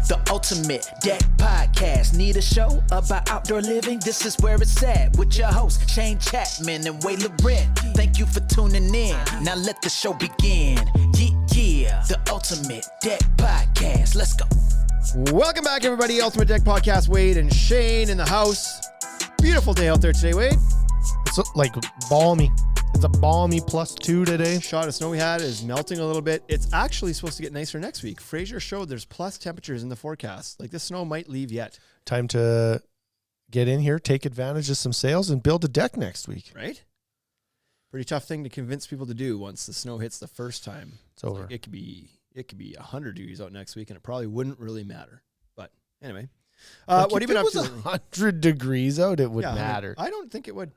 The Ultimate Deck Podcast. Need a show about outdoor living? This is where it's at. With your hosts, Shane Chapman and Way Laurent. Thank you for tuning in. Now let the show begin. Yeah. The Ultimate Deck Podcast. Let's go. Welcome back, everybody. Ultimate Deck Podcast. Wade and Shane in the house. Beautiful day out there today, Wade. It's like balmy. It's a balmy +2 today. Shot of snow we had is melting a little bit. It's actually supposed to get nicer next week. Fraser showed there's plus temperatures in the forecast. Like, the snow might leave yet. Time to get in here, take advantage of some sales, and build a deck next week. Right? Pretty tough thing to convince people to do once the snow hits the first time. It's over. Like, it could be 100 degrees out next week, and it probably wouldn't really matter. But anyway, Like, what have you been up to? If it was 100 degrees out, it would Yeah, matter. I don't think it would.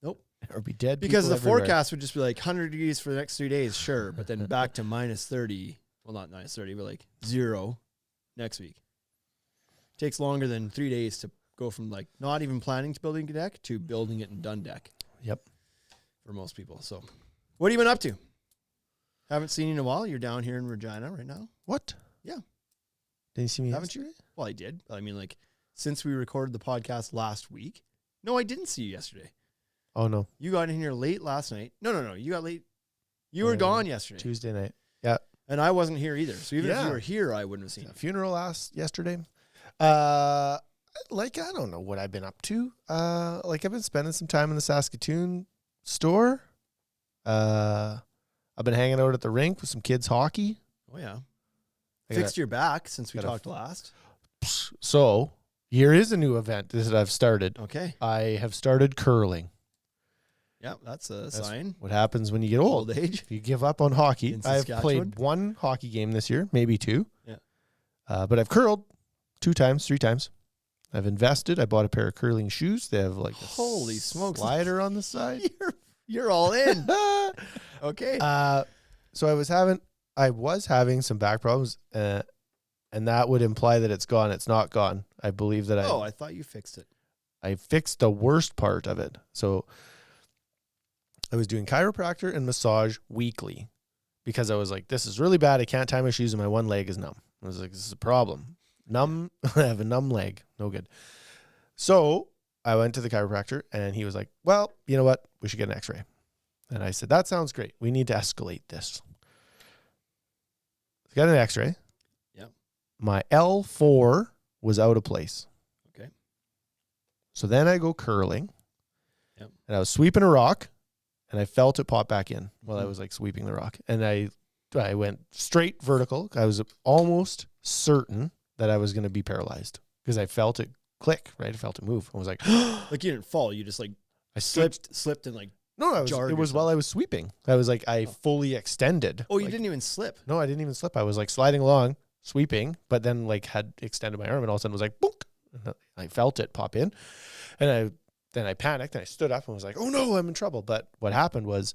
Nope. Or be dead Because people the everywhere. forecast would just be like 100 degrees for the next 3 days, sure. But then back to -30. Well, not -30, but like 0 next week. Takes longer than 3 days to go from like not even planning to building a deck to building it and done deck. Yep. For most people. So what have you been up to? Haven't seen you in a while. You're down here in Regina right now. What? Yeah. Didn't you see me Haven't yesterday? you? Well, I did. I mean, like, since we recorded the podcast last week. No, I didn't see you yesterday. Oh, no. You got in here late last night. No. You got late. You were gone yesterday. Tuesday night. Yeah. And I wasn't here either. So even if Yeah. you were here, I wouldn't have seen you. Funeral yesterday. Like, I don't know what I've been up to. Like, I've been spending some time in the Saskatoon store. I've been hanging out at the rink with some kids hockey. Oh, yeah. I Fixed your back since we gotta- talked last. So here is a new event that I've started. Okay. I have started curling. Yeah, that's a That's sign. what happens when you get old. Old age. If you give up on hockey. In I've Saskatchewan? played one hockey game this year, maybe two. Yeah. But I've curled 2 times, 3 times. I've invested. I bought a pair of curling shoes. They have like a Holy smokes. slider on the side. You're all in. Okay. So I was having some back problems, and that would imply that it's gone. It's not gone. I believe that I thought you fixed it. I fixed the worst part of it. So I was doing chiropractor and massage weekly because I was like, this is really bad. I can't tie my shoes and my one leg is numb. I was like, this is a problem. Numb. I have a numb leg. No good. So I went to the chiropractor and he was like, well, you know what? We should get an x-ray. And I said, that sounds great. We need to escalate this. I got an x-ray. Yep. My L4 was out of place. Okay. So then I go curling. Yep. And I was sweeping a rock and I felt it pop back in while I was like sweeping the rock. And I went straight vertical. I was almost certain that I was going to be paralyzed because I felt it click, right? I felt it move. I was like, Like, you didn't fall. You just like I slipped. slipped and like, No, jarred it was yourself. while I was sweeping. I was like, I fully extended. oh, you Like, didn't even slip. No, I didn't even slip. I was like sliding along, sweeping, but then like had extended my arm and all of a sudden was like, boink. And I felt it pop in. And then I panicked and I stood up and was like, oh no, I'm in trouble. But what happened was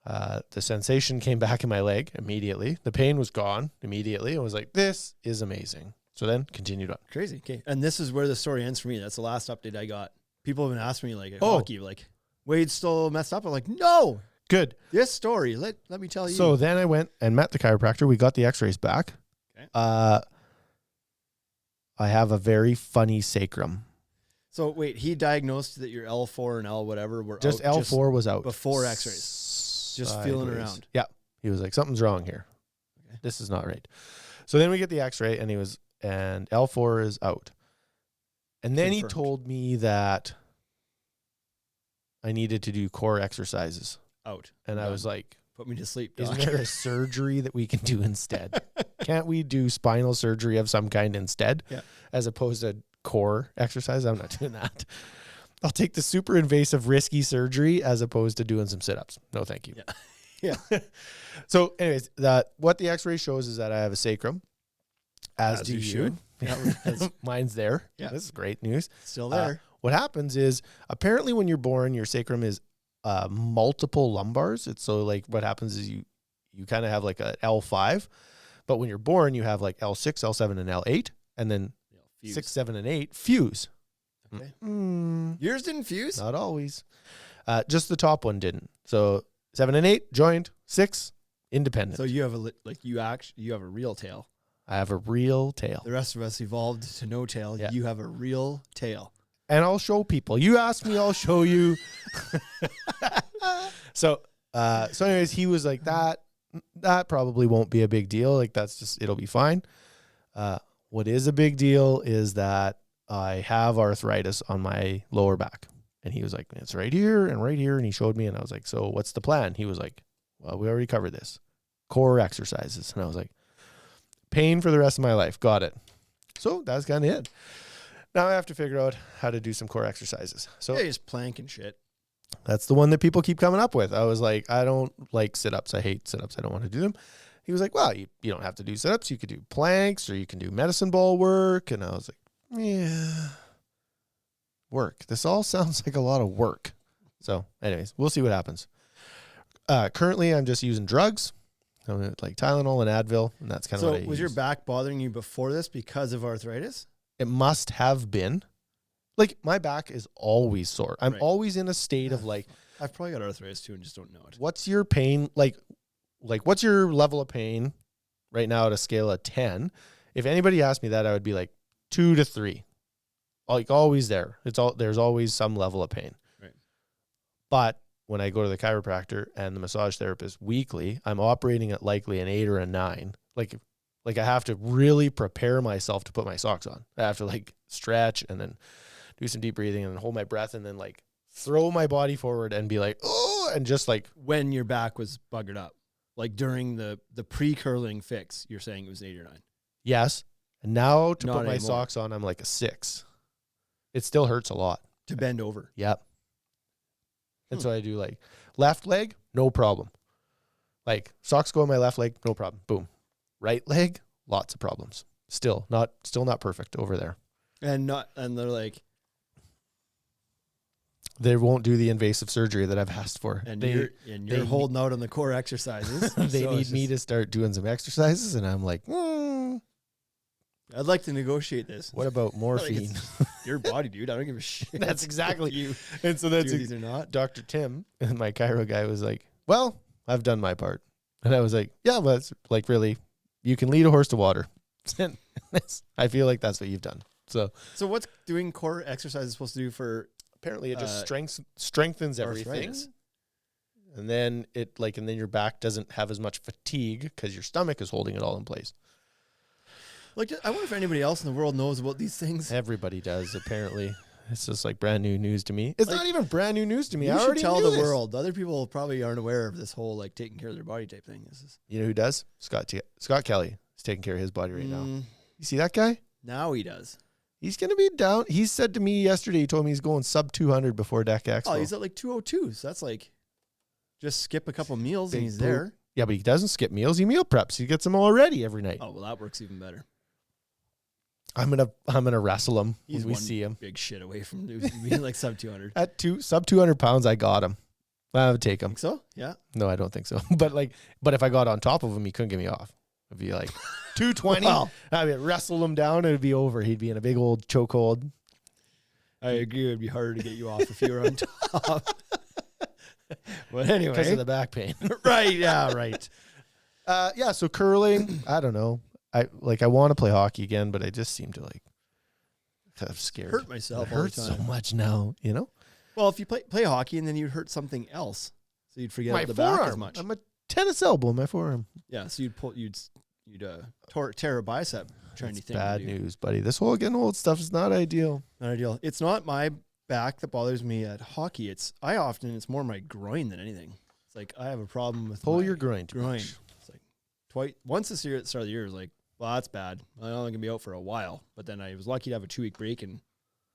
the sensation came back in my leg immediately. The pain was gone immediately. I was like, this is amazing. So then continued on. Crazy. Okay. And this is where the story ends for me. That's the last update I got. People have been asking me like at hockey, like, Wade's still messed up. I'm like, no, Good. this story. Let me tell you. So then I went and met the chiropractor. We got the x-rays back. Okay. I have a very funny sacrum. So wait, he diagnosed that your L4 and L whatever were Just out L4 was out. before x-rays. Just feeling Sideways. around. Yeah. He was like, something's wrong here. Okay. This is not right. So then we get the x-ray and L4 is out. And then he Confirmed. told me that I needed to do core exercises. Out. And I Done. was like, Put me to sleep, isn't doc. there a surgery that we can do instead? Can't we do spinal surgery of some kind instead? Yeah. As opposed to core exercise? I'm not doing that. I'll take the super invasive risky surgery as opposed to doing some sit-ups. No, thank you. Yeah. Yeah. So anyways, what the x-ray shows is that I have a sacrum. As do you you. should. Yeah. Mine's there. Yeah. This is great news. Still there. What happens is apparently when you're born, your sacrum is multiple lumbars. It's so like what happens is you kind of have like a L5, but when you're born, you have like L6, L7, and L8, and then Fuse. 6, 7, and 8 fuse. Okay. Mm, Yours didn't fuse? not always. Just the top one didn't. So 7 and 8 joined, 6 independent. So you have you have a real tail. I have a real tail. The rest of us evolved to no tail. Yeah. You have a real tail. And I'll show people. You ask me, I'll show you. So anyways, he was like, that probably won't be a big deal. Like, it'll be fine. What is a big deal is that I have arthritis on my lower back. And he was like, it's right here and right here. And he showed me, and I was like, so what's the plan? He was like, well, we already covered this. Core exercises. And I was like, pain for the rest of my life. Got it. So that's kind of it. Now I have to figure out how to do some core exercises. So Yeah, just plank and shit. that's the one that people keep coming up with. I was like, I don't like sit-ups. I hate sit-ups. I don't want to do them. He was like, well, you don't have to do sit-ups. You could do planks, or you can do medicine ball work. And I was like, yeah, work. This all sounds like a lot of work. So anyways, we'll see what happens. Currently, I'm just using drugs. Like Tylenol and Advil, and that's kind of So what I was your use. back bothering you before this because of arthritis? It must have been. Like, my back is always sore. I'm Right. always in a state of like, I've probably got arthritis too and just don't know it. what's your pain? Like what's your level of pain right now at a scale of 10? If anybody asked me that, I would be like 2 to 3. Like, always there. There's always some level of pain. Right. But when I go to the chiropractor and the massage therapist weekly, I'm operating at likely an 8 or a 9. Like I have to really prepare myself to put my socks on. I have to like stretch and then do some deep breathing and then hold my breath and then like throw my body forward and be like, oh, and just like, When your back was buggered up, like during the pre-curling fix, you're saying it was 8 or 9. yes. And now to Not put my anymore. socks on, I'm like a 6. It still hurts a lot. To bend over. Yep. And so I do like left leg, no problem. Like socks go on my left leg, no problem. Boom. Right leg, lots of problems. Still not perfect over there. And they're like, They won't do the invasive surgery that I've asked for. and They you're holding out on the core exercises. they So need it's me just- to start doing some exercises, and I'm like, I'd like to negotiate this. what about Like, morphine? it's your body, dude. I don't give a shit. That's exactly- if you And so do that's these or not. Dr. Tim, my chiro guy, was like, well, I've done my part. And I was like, yeah, but it's like, really, you can lead a horse to water. I feel like that's what you've done. So So what's doing core exercises supposed to do for apparently it just Uh, strengthens everything. arthritis? And then and then your back doesn't have as much fatigue because your stomach is holding it all in place. Like, I wonder if anybody else in the world knows about these things. Everybody does, apparently. It's just like brand new news to me. It's Like, not even brand new news to me. You I should already tell knew the this. world. Other people probably aren't aware of this whole like taking care of their body type thing. This is You know who does? Scott Kelly is taking care of his body right now. Mm, You see that guy? Now he does. He's going to be down. He said to me yesterday, he told me he's going sub 200 before Deck Expo. Oh, he's at like 202. So that's like just skip a couple meals Big and he's poop. there. Yeah, but he doesn't skip meals. He meal preps. He gets them all ready every night. Oh well, that works even better. I'm gonna wrestle him He's when we one see him. big shit away from being like sub 200. At sub 200 pounds, I got him. I would take him. Think so? Yeah. No, I don't think so. But if I got on top of him, he couldn't get me off. It'd be like 220. Well, I mean, wrestle him down, and it'd be over. He'd be in a big old chokehold. I agree. It'd be harder to get you off if you were on top. But anyway, Because of the back pain. right? Yeah, right. Yeah, so curling, I don't know. I want to play hockey again, but I just seem to like I'm scared. Hurt myself It all the hurts so time. much now, you know? Well, if you play hockey and then you'd hurt something else, so you'd forget My the forearm. back as much. I'm a tennis elbow in my forearm. Yeah, so you'd tear a bicep trying to It's think. bad news, buddy. This whole getting old stuff is not ideal. Not ideal. It's not my back that bothers me at hockey. It's more my groin than anything. It's like I have a problem with Pull my your groin too groin. much. It's like once this year at the start of the year, it was like, well, that's bad. I'm only gonna be out for a while. But then I was lucky to have a 2-week break, and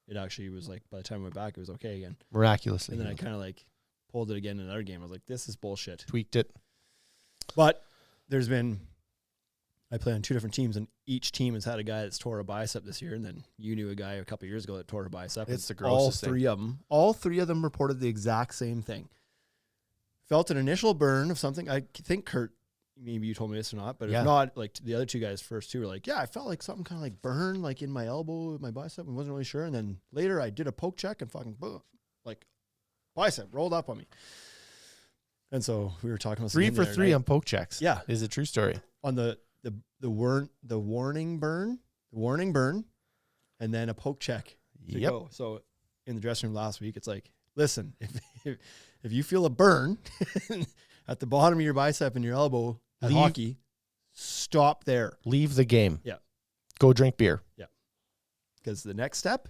it actually was like by the time I went back, it was okay again. Miraculously. And then I kind of like pulled it again in another game. I was like, this is bullshit. tweaked it. But I play on 2 different teams, and each team has had a guy that's tore a bicep this year, and then you knew a guy a couple of years ago that tore a bicep. It's the all grossest thing. all three of them reported the exact same thing. Felt an initial burn of something. I think Kurt, maybe you told me this or not, but Yeah. if not, like the other 2 guys first 2 were like, yeah, I felt like something kind of like burned like in my elbow, my bicep. I wasn't really sure. And then later I did a poke check and fucking boom, like bicep rolled up on me. And so we were talking about 3 for 3 on poke checks. Yeah. Is a true story. on the the warning burn, and then a poke check to Yep. go. So in the dressing room last week, it's like, listen, if you feel a burn at the bottom of your bicep and your elbow at Leave. hockey, stop there. Leave the game. Yeah. Go drink beer. Because the next step,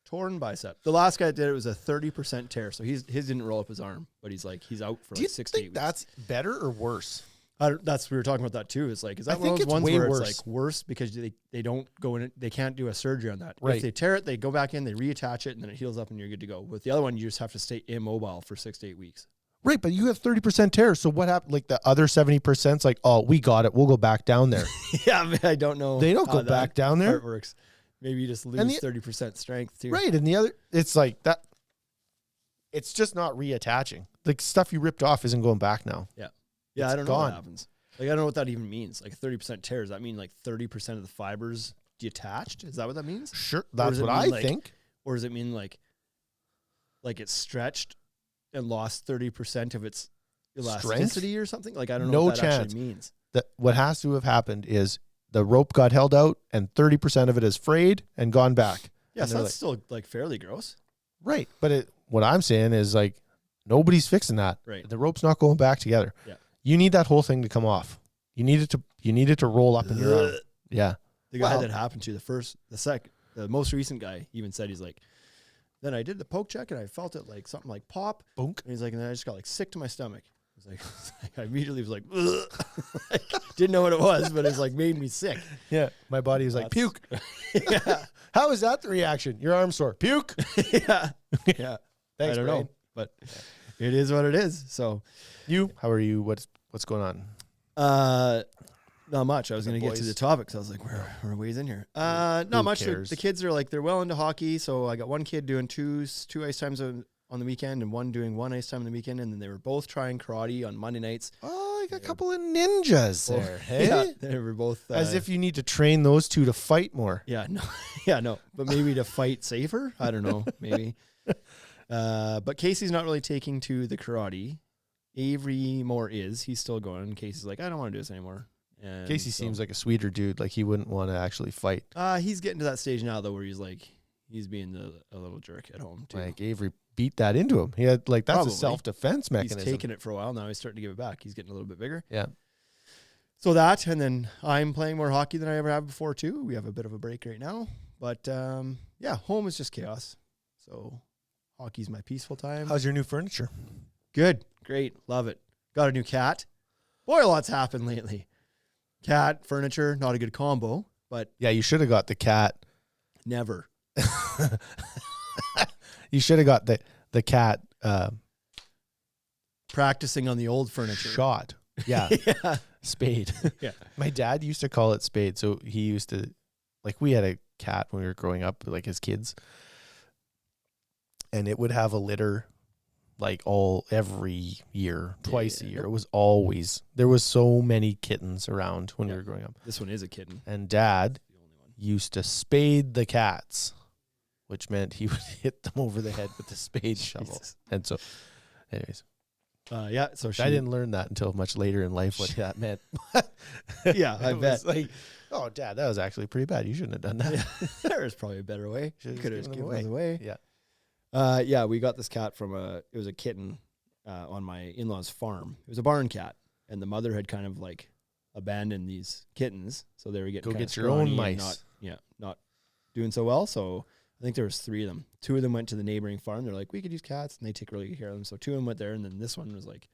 torn bicep. The last guy that did it was a 30% tear. So his didn't roll up his arm, but he's out for Do you 6 to 8 think weeks. that's better or worse? That's we were talking about that too. It's like, is that I one of think those it's ones way where worse. it's like worse because they don't go in, they can't do a surgery on that. Right. If they tear it, they go back in, they reattach it, and then it heals up and you're good to go. With the other one, you just have to stay immobile for 6 to 8 weeks. Right, but you have 30% tears. So what happened? Like the other 70%'s like, oh, we got it. We'll go back down there. Yeah, I mean, I don't know. They don't how go that back down there. part works. Maybe you just lose And the- 30% strength too. Right, and the other, it's like that. It's just not reattaching. Like stuff you ripped off isn't going back now. Yeah, It's I don't know gone. what happens. Like I don't know what that even means. Like 30% tear. Does that mean like 30% of the fibers detached? Is that what that means? Sure, does that's it what mean, I like, think. Or does it mean like it's stretched and lost 30% of its elasticity or something? Like I don't know No what that chance. actually means. That what has to have happened is the rope got held out and 30% of it is frayed and gone back. Yeah, And so they're that's still like fairly gross. Right, but what I'm saying is like nobody's fixing that. Right. The rope's not going back together. Yeah. You need that whole thing to come off. You need it to roll up in your arm. Yeah. The guy Wow. that happened to, the most recent guy even said, he's like, then I did the poke check and I felt it like something like pop. Bonk. And he's like, and then I just got like sick to my stomach. I was like, I immediately was like, like, didn't know what it was, but it's like made me sick. Yeah. My body was like, That's- puke. Yeah. How is that the reaction? Your arm's sore. Puke. Yeah. Yeah. Thanks, I don't Brian. know, but it is what it is. So, You? How are you? What's going on? not much. I was The going to get to boys. the topics. I was like, we're a ways in here. Not much. cares? The kids are like, they're well into hockey. So I got one kid doing two ice times on the weekend and one doing one ice time on the weekend. And then they were both trying karate on Monday nights. Oh, you got a couple of ninjas there. Hey? Yeah, they were both As if you need to train those two to fight more. Yeah, no, no. But maybe to fight safer. I don't know. Maybe. But Casey's not really taking to the karate. Avery Moore is. He's still going. Casey's like, I don't want to do this anymore. And Casey seems like a sweeter dude. Like he wouldn't want to actually fight. he's getting to that stage now though, where he's being a little jerk at home too. Like Avery beat that into him. He had like that's Probably. a self-defense He's mechanism. taken it for a while now. He's starting to give it back. He's getting a little bit bigger. Yeah. So that, and then I'm playing more hockey than I ever have before too. We have a bit of a break right now, but yeah, home is just chaos. So hockey's my peaceful time. How's your new furniture? Good, great, love it. Got a new cat. Boy, a lot's happened lately. Cat, furniture, not a good combo, but Yeah, you should have got the cat. never. You should have got the cat Practicing on the old furniture. shot. Yeah. Yeah. Spade. Yeah. My dad used to call it spade. So he used to, like, we had a cat when we were growing up, like as kids, and it would have a litter like every year, twice a Yeah. year. It was always, there was so many kittens around when we Yeah. were growing up. This one is a kitten. And dad The only one. used to spade the cats, which meant he would hit them over the head with the spade shovel. Jesus. And so, anyways, Yeah, so she I didn't learn that until much later in life what that meant. Yeah, I It bet. was like, oh, Dad, that was actually pretty bad. You shouldn't have done that. Yeah. There was probably a better way. Should've You could have just just given given them us away. Yeah. Yeah, we got this cat from it was a kitten on my in-laws farm. It was a barn cat, and the mother had kind of like abandoned these kittens, so they were getting Go kinda get your own scrawny and mice. not doing so well. So I think there was 3 of them. 2 of them went to the neighboring farm. They're like, we could use cats, and they take really good care of them. So 2 of them went there, and then this one was like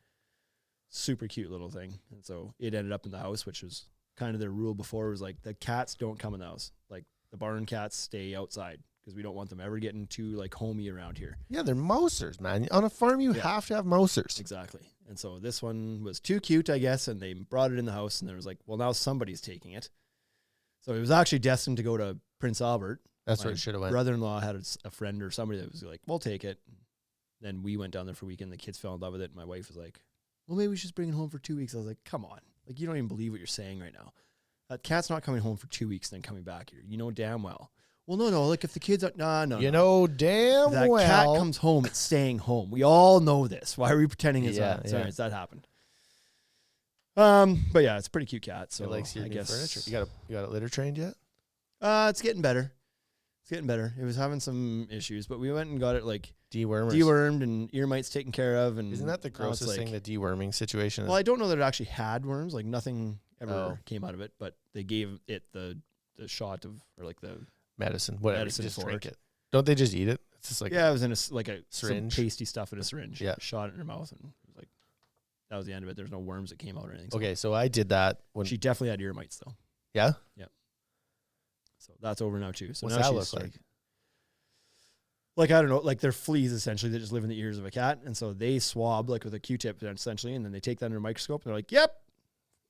super cute little thing, and so it ended up in the house, which was kind of their rule before. It was like the cats don't come in the house. Like the barn cats stay outside because we don't want them ever getting too like homey around here. Yeah, they're mousers, man. On a farm, you Yeah. have to have mousers. Exactly. And so this one was too cute, I guess, and they brought it in the house, and there was like, well, now somebody's taking it. So it was actually destined to go to Prince Albert. That's My where it should have went. brother-in-law had a friend or somebody that was like, we'll take it. Then we went down there for a weekend. The kids fell in love with it. And my wife was like, well, maybe we should just bring it home for 2 weeks. I was like, come on. Like, you don't even believe what you're saying right now. That cat's not coming home for 2 weeks and then coming back here. You know damn well. Well, no. Like, if the kids are, no. You know damn that well. cat comes home, it's staying home. We all know this. Why are we pretending it's Yeah, not? Sorry, yeah. it's that happened. But yeah, it's a pretty cute cat. So It likes your I new guess furniture. You got it litter trained yet? It's getting better. It's getting better. It was having some issues, but we went and got it like Dewormers. dewormed and ear mites taken care of. And Isn't that the now it's grossest thing? The deworming situation. Well, I don't know that it actually had worms. Like nothing ever Oh. came out of it, but they gave it the shot of, or like the medicine. Whatever. medicine just for drink it. it. Don't they just eat it? It's just like yeah, it was in a like a syringe? some pasty stuff in a syringe. Yeah. Shot it in her mouth, and it was like that was the end of it. There's no worms that came out or anything. So okay. So I did that when she definitely had ear mites though. yeah. So that's over now too. So What's now that she's look like? like I don't know, like they're fleas essentially that just live in the ears of a cat, and so they swab like with a Q-tip essentially, and then they take that under a microscope, and they're like, "Yep,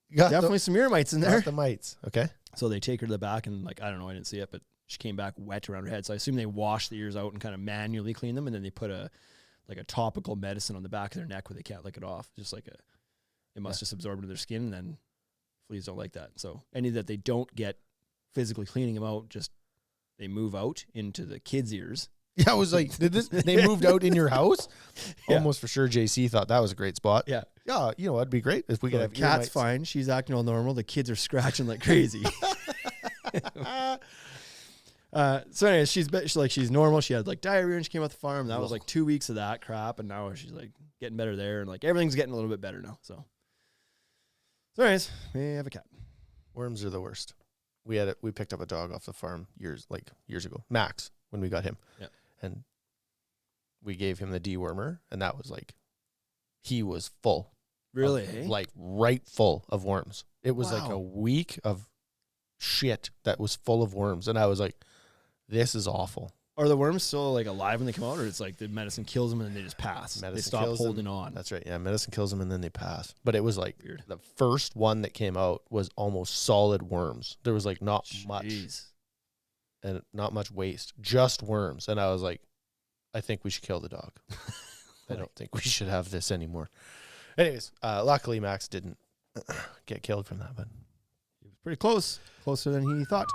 You got definitely some ear mites in the, there." got the mites. Okay. So they take her to the back, and like I don't know, I didn't see it, but she came back wet around her head. So I assume they wash the ears out and kind of manually clean them, and then they put a topical medicine on the back of their neck where they can't lick it off. Just like it must just absorb into their skin, and then fleas don't like that. So any that they don't get physically cleaning them out, just they move out into the kids' ears. Yeah, I was like, they moved out in your house? Yeah. Almost for sure JC thought that was a great spot. Yeah. Yeah, you know, it'd be great if we So could the have ear cat's mites. fine. She's acting all normal. The kids are scratching like crazy. So anyways, she's normal. She had like diarrhea when she came off the farm. That was like 2 weeks of that crap, and now she's like getting better there, and like everything's getting a little bit better now. So anyways, we have a cat. Worms are the worst. We picked up a dog off the farm years ago. Max, when we got him. Yeah. And we gave him the dewormer, and that was like he was full. Really? of, eh? like right full of worms. It was like Wow. a week of shit that was full of worms, and I was like, this is awful. Are the worms still like alive when they come out, or it's like the medicine kills them and then they just pass? They Medicine stop kills them. holding on. That's right. Yeah, medicine kills them and then they pass. But it was like Weird. the first one that came out was almost solid worms. There was like not much Jeez. and not much waste, just worms. And I was like, I think we should kill the dog. I don't think we should have this anymore. Anyways, luckily Max didn't get killed from that, but He was pretty closer than he thought.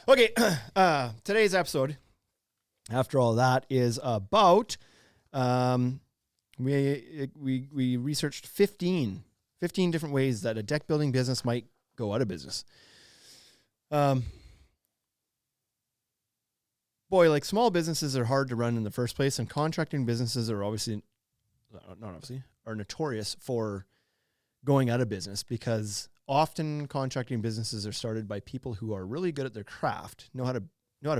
Okay, today's episode, after all that, is about we researched 15 different ways that a deck building business might go out of business. Boy, like small businesses are hard to run in the first place, and contracting businesses are are notorious for going out of business because often contracting businesses are started by people who are really good at their craft, know how to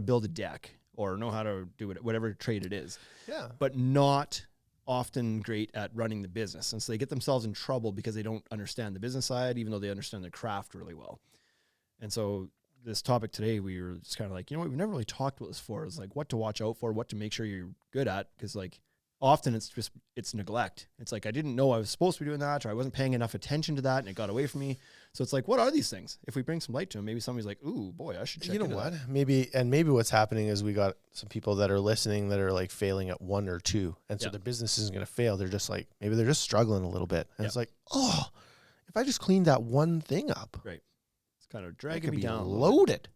build a deck or know how to do it, whatever trade it is, yeah. but not often great at running the business. And so they get themselves in trouble because they don't understand the business side, even though they understand their craft really well. And so this topic today, we were just kind of like, we've never really talked about this before. It's like what to watch out for, what to make sure you're good at. Cause like often it's neglect. It's like, I didn't know I was supposed to be doing that, or I wasn't paying enough attention to that and it got away from me. So it's like, what are these things? If we bring some light to them, maybe somebody's like, ooh, boy, I should check You know into what? that. Maybe what's happening is we got some people that are listening that are like failing at one or two. And so Yeah. their business isn't going to fail. They're just like, maybe they're just struggling a little bit. And Yeah. it's like, oh, if I just cleaned that one thing up, Right. It's kind of I dragging could me be down. loaded.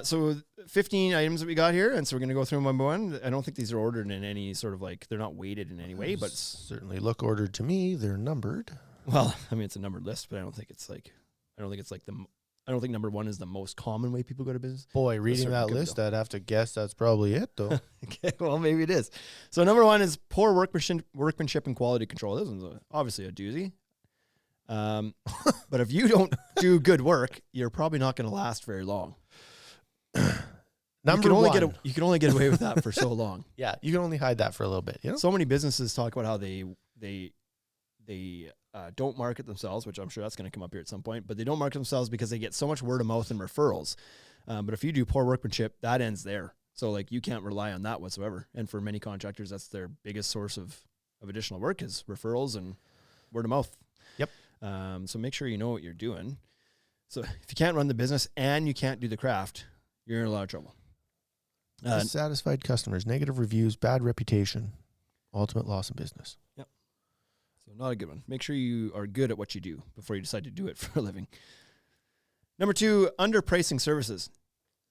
So 15 items that we got here, and so we're going to go through them one by one. I don't think these are ordered in any sort of like, they're not weighted in any way, but Certainly look ordered to me. They're numbered. well, I mean, it's a numbered list, but I don't think it's like I don't think number one is the most common way people go to business. Boy, reading certainly that could be, list, I'd have to guess that's probably it, though. Okay, well, maybe it is. So number one is poor workmanship and quality control. This one's obviously a doozy. But if you don't do good work, you're probably not going to last very long. Number you one. can only get away with that for so long. Yeah, you can only hide that for a little bit. You know? So many businesses talk about how they don't market themselves, which I'm sure that's going to come up here at some point, but they don't market themselves because they get so much word of mouth and referrals. But if you do poor workmanship, that ends there. So like you can't rely on that whatsoever. And for many contractors, that's their biggest source of additional work is referrals and word of mouth. Yep. So make sure you know what you're doing. So if you can't run the business and you can't do the craft, you're in a lot of trouble. Dissatisfied customers, negative reviews, bad reputation, ultimate loss in business. So not a good one. Make sure you are good at what you do before you decide to do it for a living. Number two, underpricing services.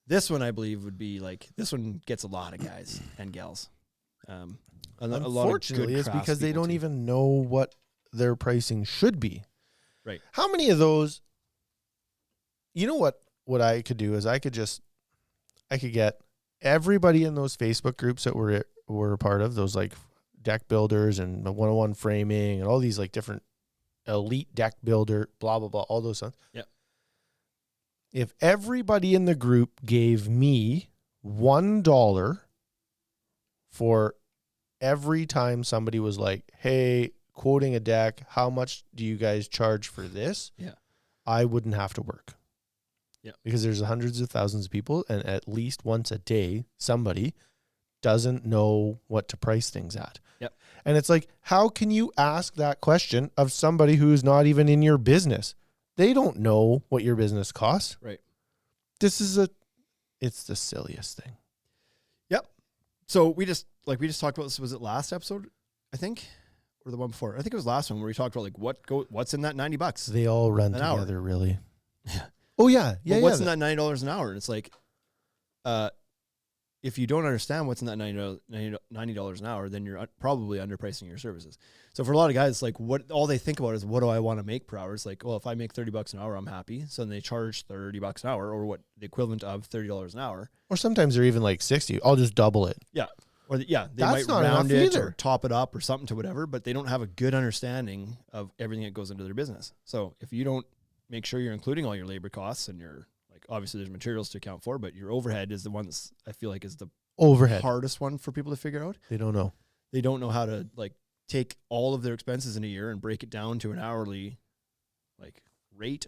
This one I believe would be like, this one gets a lot of guys and gals. A lot of Unfortunately, good it's because they craftspeople don't too. even know what their pricing should be. Right. How many of those, you know what I could do is I could get everybody in those Facebook groups that we're a part of, those like deck builders and the 101 framing and all these like different elite deck builder, blah, blah, blah, all those things. Yeah. If everybody in the group gave me $1 for every time somebody was like, hey, quoting a deck, how much do you guys charge for this? Yeah. I wouldn't have to work. Yeah. Because there's hundreds of thousands of people, and at least once a day, somebody doesn't know what to price things at. Yep. And it's like, how can you ask that question of somebody who's not even in your business? They don't know what your business costs. Right. It's the silliest thing. Yep. So we just talked about this. Was it last episode? I think, or the one before? I think it was last one where we talked about like what's in that $90. They all run An hour. together, really. Yeah. Oh yeah, yeah. Well, what's in yeah. that $90 an hour? And it's like, if you don't understand what's in that $90 an hour, then you're probably underpricing your services. So for a lot of guys, like what all they think about is what do I want to make per hour? It's like, well, if I make $30 an hour, I'm happy. So then they charge $30 an hour, or what the equivalent of $30 an hour. Or sometimes they're even like 60. I'll just double it. Yeah. Or they That's might not round enough it either. or top it up or something to whatever, but they don't have a good understanding of everything that goes into their business. So if you don't make sure you're including all your labor costs and your, like, obviously there's materials to account for, but your overhead is the one that's, I feel like, is the Overhead. hardest one for people to figure out. They don't know. They don't know how to like take all of their expenses in a year and break it down to an hourly like rate,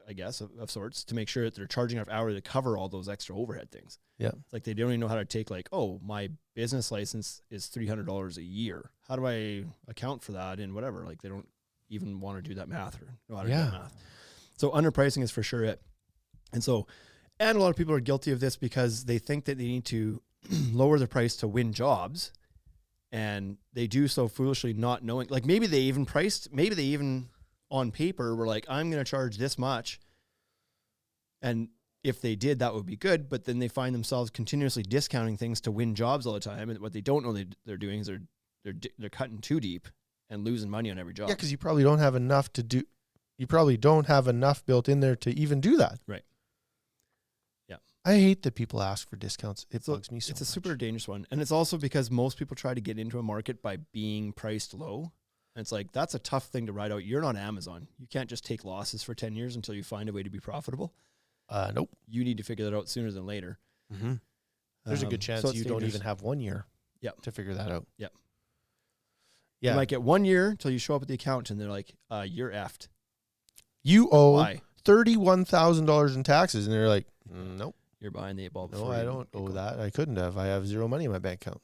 I guess, of sorts, to make sure that they're charging enough hourly to cover all those extra overhead things. Yeah. It's like they don't even know how to take like, oh, my business license is $300 a year. How do I account for that in whatever? Like they don't even want to do that math or know how to do that math. So underpricing is for sure it. And so, and a lot of people are guilty of this because they think that they need to lower the price to win jobs. And they do so foolishly, not knowing, like maybe they even on paper were like, I'm going to charge this much. And if they did, that would be good. But then they find themselves continuously discounting things to win jobs all the time. And what they don't know they're doing is they're cutting too deep and losing money on every job. Yeah, because you probably don't have enough to do. You probably don't have enough built in there to even do that. Right. Yeah. I hate that people ask for discounts. It bugs me so It's a much. super dangerous one. And it's also because most people try to get into a market by being priced low. And it's like, that's a tough thing to ride out. You're not Amazon. You can't just take losses for 10 years until you find a way to be profitable. Nope. You need to figure that out sooner than later. Mm-hmm. There's a good chance so it's you don't dangerous. even have 1 year Yep. to figure that out. Yep. Yeah. You might get 1 year until you show up at the account and they're like, you're effed. You owe Why? $31,000 in taxes. And they're like, nope. You're behind the eight ball. No, before I you don't get owe going. that. I couldn't have. I have zero money in my bank account.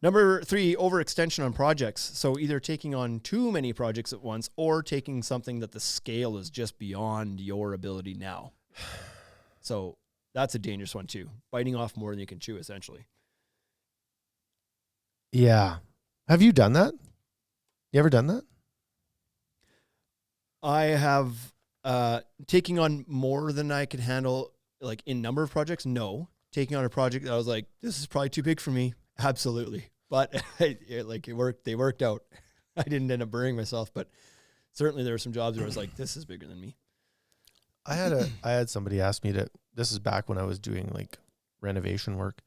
Number 3, overextension on projects. So either taking on too many projects at once or taking something that the scale is just beyond your ability now. So that's a dangerous one too. Biting off more than you can chew, essentially. Yeah. Have you done that? You ever done that? I have taking on more than I could handle, like in number of projects. No, taking on a project that I was like, this is probably too big for me. Absolutely. But it worked. They worked out. I didn't end up burying myself, but certainly there were some jobs where I was like, this is bigger than me. I had somebody ask me this is back when I was doing like renovation work,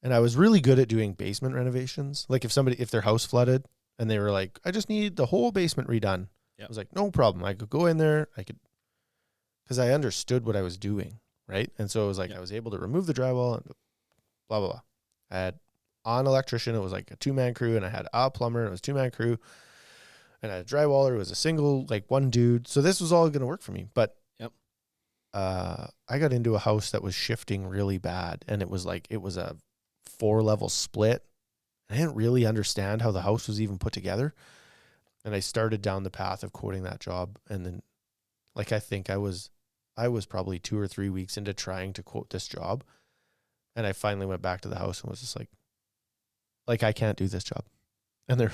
and I was really good at doing basement renovations. Like if their house flooded and they were like, I just need the whole basement redone. Yep. I was like, no problem. I could go in there. Because I understood what I was doing. Right. And so it was like, Yep. I was able to remove the drywall and blah, blah, blah. I had an electrician. It was like a 2-man crew, and I had a plumber. And it was a 2-man crew, and I had a drywaller. It was a single, like one dude. So this was all going to work for me. But I got into a house that was shifting really bad, and it was a 4-level split. I didn't really understand how the house was even put together. And I started down the path of quoting that job. And then like, I think I was probably 2 or 3 weeks into trying to quote this job. And I finally went back to the house and was just like, I can't do this job. And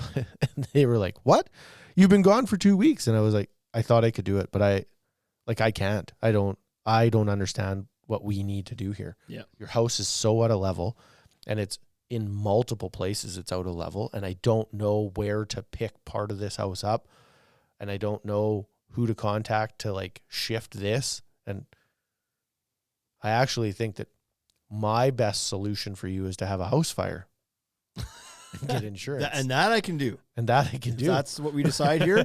they were like, what? You've been gone for 2 weeks. And I was like, I thought I could do it, but I can't. I don't understand what we need to do here. Yeah. Your house is so out of level, and it's in multiple places it's out of level, and I don't know where to pick part of this house up. and I don't know who to contact to like shift this. And I actually think that my best solution for you is to have a house fire and get insurance. And that I can do. And that I can If do. that's what we decide here.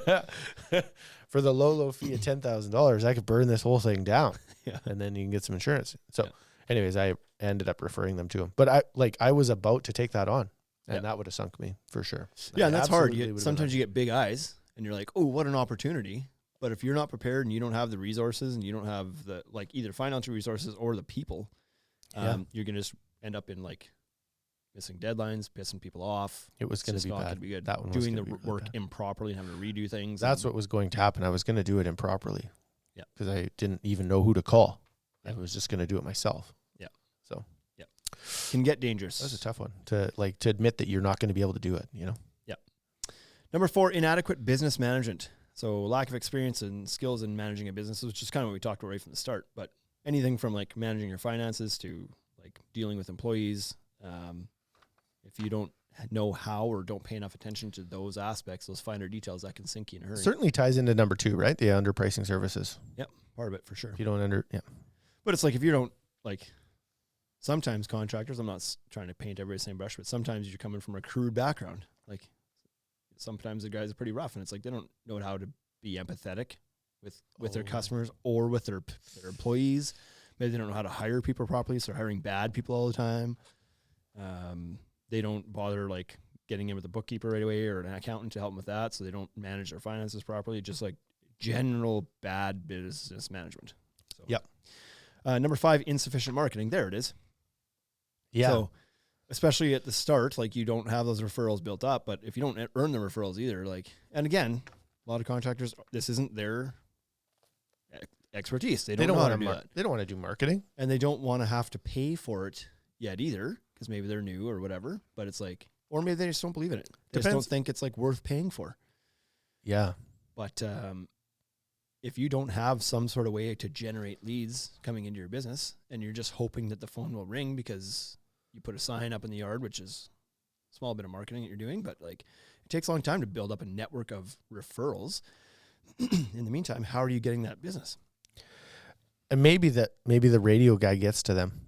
For the low fee of $10,000, I could burn this whole thing down. Yeah. And then you can get some insurance. So Yeah. anyways, I ended up referring them to him. But I was about to take that on, and Yeah. that would have sunk me for sure. Yeah, and that's hard. Absolutely would've Sometimes done you get big eyes and you're like, oh, what an opportunity. But if you're not prepared and you don't have the resources and you don't have the like either financial resources or the people, you're gonna just end up in like missing deadlines, pissing people off. it was going It's to be just not bad. gonna be good. That one was Doing gonna the be really work bad. improperly and having to redo things. That's and- what was going to happen. I was going to do it improperly. Yeah. Because I didn't even know who to call. Yeah. I was just going to do it myself. Yeah. So can get dangerous. that was a tough one to admit that you're not going to be able to do it, you know? Number 4, inadequate business management. So lack of experience and skills in managing a business, which is kind of what we talked about right from the start. But anything from like managing your finances to like dealing with employees. If you don't know how or don't pay enough attention to those aspects, those finer details, that can sink you in a hurry. Certainly ties into number 2, right? The underpricing services. Part of it for sure. If you don't But it's like if you don't like, sometimes contractors, I'm not trying to paint everybody the same brush, but sometimes you're coming from a crude background. Like sometimes the guys are pretty rough and it's like they don't know how to be empathetic with their Oh. customers or with their employees. Maybe they don't know how to hire people properly, so they're hiring bad people all the time. They don't bother like getting in with a bookkeeper right away or an accountant to help them with that, so they don't manage their finances properly. Just like general bad business management. So, Yep. Number 5, insufficient marketing. There it is. Yeah. So, especially at the start, like you don't have those referrals built up, but if you don't earn the referrals either, like, and again, a lot of contractors, this isn't their expertise. They don't know how to do that. They don't want to do marketing. And they don't want to have to pay for it yet either, because maybe they're new or whatever, but it's like, or maybe they just don't believe in it. They just don't Depends. think it's like worth paying for. Yeah. But if you don't have some sort of way to generate leads coming into your business and you're just hoping that the phone will ring because you put a sign up in the yard, which is a small bit of marketing that you're doing, but like it takes a long time to build up a network of referrals. In the meantime, how are you getting that business? And maybe the radio guy gets to them,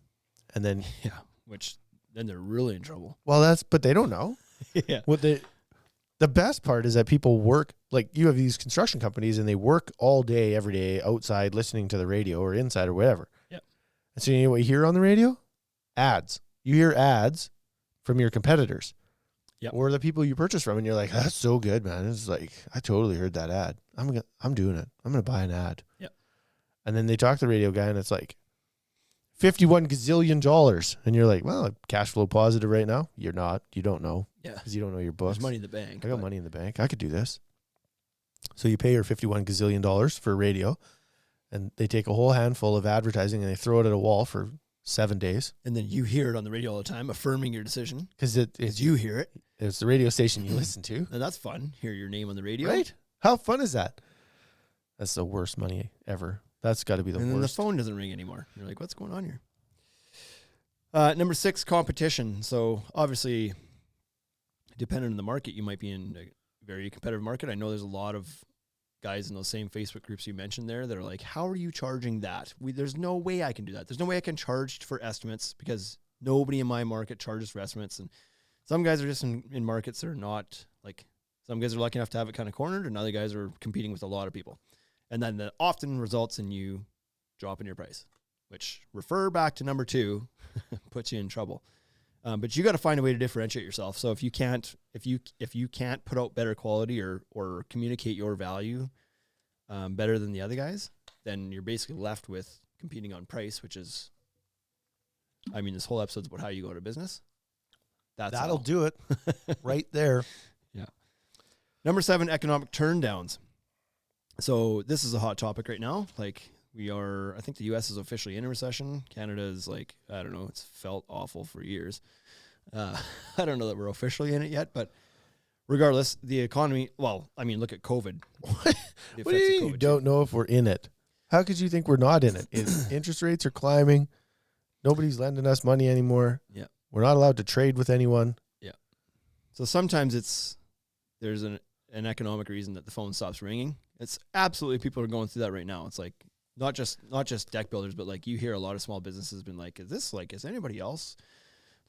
and then Yeah. Which then they're really in trouble. but they don't know. Yeah. What the best part is that people work, like you have these construction companies and they work all day, every day outside listening to the radio or inside or whatever. Yep. And so you know what you hear on the radio? Ads. You hear ads from your competitors. Yep. Or the people you purchase from, and you're like, that's so good, man. It's like, I totally heard that ad. I'm doing it. I'm gonna buy an ad. Yep. And then they talk to the radio guy and it's like $51 gazillion. And you're like, well, cash flow positive right now. You're not. You don't know. Yeah. Because you don't know your books. There's money in the bank. I got but- money in the bank. I could do this. So you pay your $51 gazillion for radio, and they take a whole handful of advertising and they throw it at a wall for 7 days. And then you hear it on the radio all the time, affirming your decision Because because you hear it. it's the radio station you listen to. And that's fun. Hear your name on the radio. Right? How fun is that? That's the worst money ever. That's got to be the And then the worst. phone doesn't ring anymore. You're like, what's going on here? Number 6, competition. So obviously, depending on the market, you might be in a very competitive market. I know there's a lot of guys in those same Facebook groups you mentioned there that are like, how are you charging that? There's no way I can do that. There's no way I can charge for estimates because nobody in my market charges for estimates. And some guys are just in markets that are not like, some guys are lucky enough to have it kind of cornered and other guys are competing with a lot of people. And then that often results in you dropping your price, which refer back to number 2, puts you in trouble. But you got to find a way to differentiate yourself. So if you can't put out better quality or communicate your value better than the other guys, then you're basically left with competing on price, which is, I mean, this whole episode's about how you go to business. That'll do it right there. Yeah. Number 7, economic turndowns. So this is a hot topic right now. Like I think the U.S. is officially in a recession. Canada is like, I don't know, it's felt awful for years. I don't know that we're officially in it yet, but regardless, the economy, well, I mean, look at COVID. What do you mean you don't know if we're in it? How could you think we're not in it? Interest rates are climbing. Nobody's lending us money anymore. Yeah. We're not allowed to trade with anyone. So sometimes there's an an economic reason that the phone stops ringing. It's absolutely, people are going through that right now. It's like not just deck builders, but like you hear a lot of small businesses been like, is anybody else?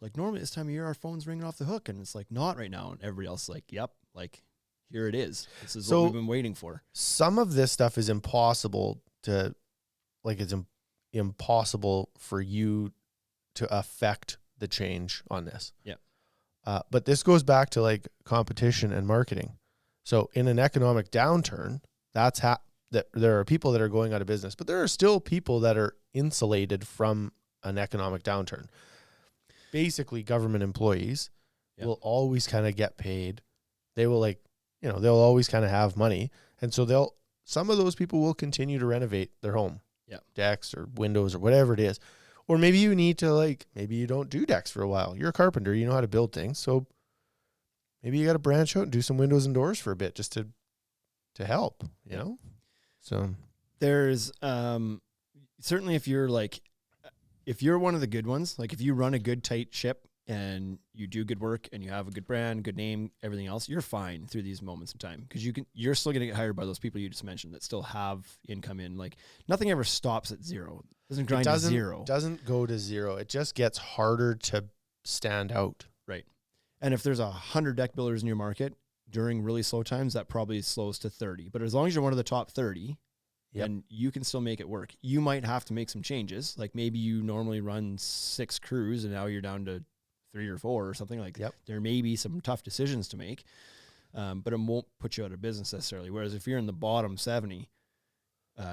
Like normally this time of year our phone's ringing off the hook, and it's like not right now. And everybody else is like, yep, like here it is. This is what we've been waiting for. Some of this stuff is impossible to, like, it's impossible for you to affect the change on this. Yeah. But this goes back to like competition and marketing. So in an economic downturn, that there are people that are going out of business, but there are still people that are insulated from an economic downturn. Basically, government employees will always kind of get paid. They will they'll always kind of have money. And so some of those people will continue to renovate their home. Yeah. Decks or windows or whatever it is. Or maybe you need to maybe you don't do decks for a while. You're a carpenter, you know how to build things. So maybe you got to branch out and do some windows and doors for a bit just to help, you know? So there's certainly if you're one of the good ones, like if you run a good tight ship and you do good work and you have a good brand, good name, everything else, you're fine through these moments in time because you're still going to get hired by those people you just mentioned that still have income in. Like nothing ever stops at zero. It doesn't grind to zero. Doesn't go to zero. It just gets harder to stand out. Right. And if there's 100 deck builders in your market during really slow times, that probably slows to 30. But as long as you're one of the top 30, then you can still make it work. You might have to make some changes. Like maybe you normally run 6 crews and now you're down to 3 or 4 or something like that. There may be some tough decisions to make, but it won't put you out of business necessarily. Whereas if you're in the bottom 70,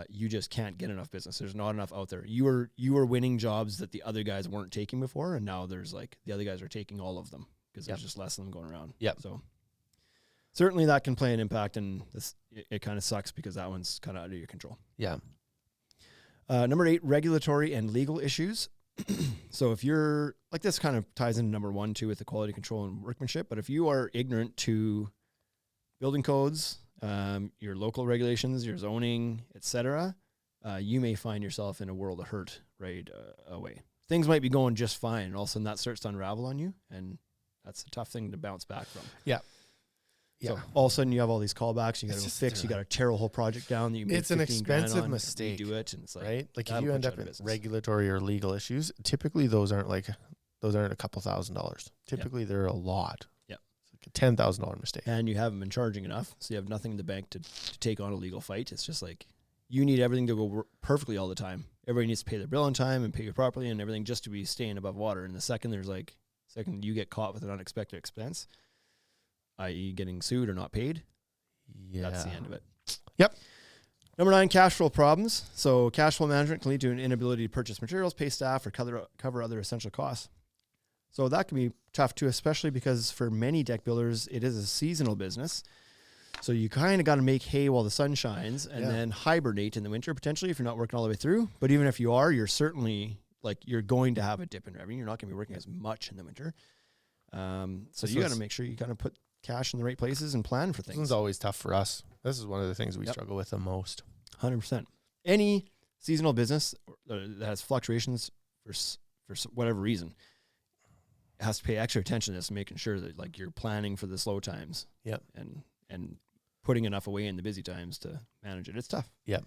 you just can't get enough business. There's not enough out there. You were winning jobs that the other guys weren't taking before, and now there's the other guys are taking all of them because there's just less of them going around. Yep. So certainly that can play an impact, and it kind of sucks because that one's kind of out of your control. Yeah. Number 8, regulatory and legal issues. So if you're like, this kind of ties into number 1 too with the quality control and workmanship, but if you are ignorant to building codes, your local regulations, your zoning, etc., you may find yourself in a world of hurt right away. Things might be going just fine, and all of a sudden that starts to unravel on you, and that's a tough thing to bounce back from. Yeah. So all of a sudden you have all these callbacks, you got to go fix, you got to tear a whole project down that you made. It's an expensive mistake. You do it, and it's like, right? Like if you end up in regulatory or legal issues, typically those aren't a couple $1,000s. Typically they're a lot. Yeah. It's like a $10,000 mistake. And you haven't been charging enough, so you have nothing in the bank to take on a legal fight. It's just like you need everything to go perfectly all the time. Everybody needs to pay their bill on time and pay you properly and everything just to be staying above water. And the second you get caught with an unexpected expense, i.e. getting sued or not paid, that's the end of it. Yep. Number 9, cash flow problems. So cash flow management can lead to an inability to purchase materials, pay staff, or cover other essential costs. So that can be tough too, especially because for many deck builders, it is a seasonal business. So you kind of got to make hay while the sun shines and then hibernate in the winter, potentially, if you're not working all the way through. But even if you are, you're certainly you're going to have a dip in revenue. You're not going to be working as much in the winter. So you got to make sure you kind of put cash in the right places and plan for things. This is always tough for us. This is one of the things we struggle with the most. 100%. Any seasonal business that has fluctuations for whatever reason has to pay extra attention to this, making sure that you're planning for the slow times. Yep. And putting enough away in the busy times to manage it. It's tough. Yep.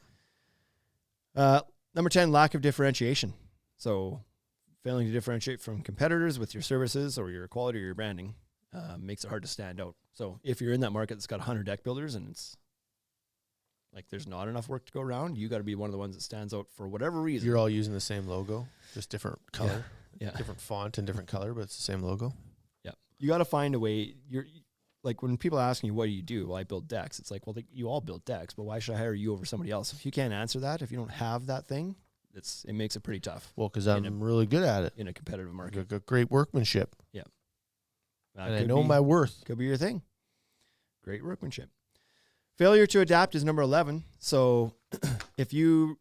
Number 10, lack of differentiation. So failing to differentiate from competitors with your services or your quality or your branding makes it hard to stand out. So if you're in that market that's got 100 deck builders and it's there's not enough work to go around, you got to be one of the ones that stands out for whatever reason. You're all using the same logo, just different color, different font and different color, but it's the same logo. Yeah. You got to find a way. When people ask me, what do you do? Well, I build decks. It's like, well, you all build decks, but why should I hire you over somebody else? If you can't answer that, if you don't have that thing, it makes it pretty tough. Well, because I'm really good at it. In a competitive market. I've got great workmanship. Yeah. And I know my worth. Could be your thing. Great workmanship. Failure to adapt is number 11. So if you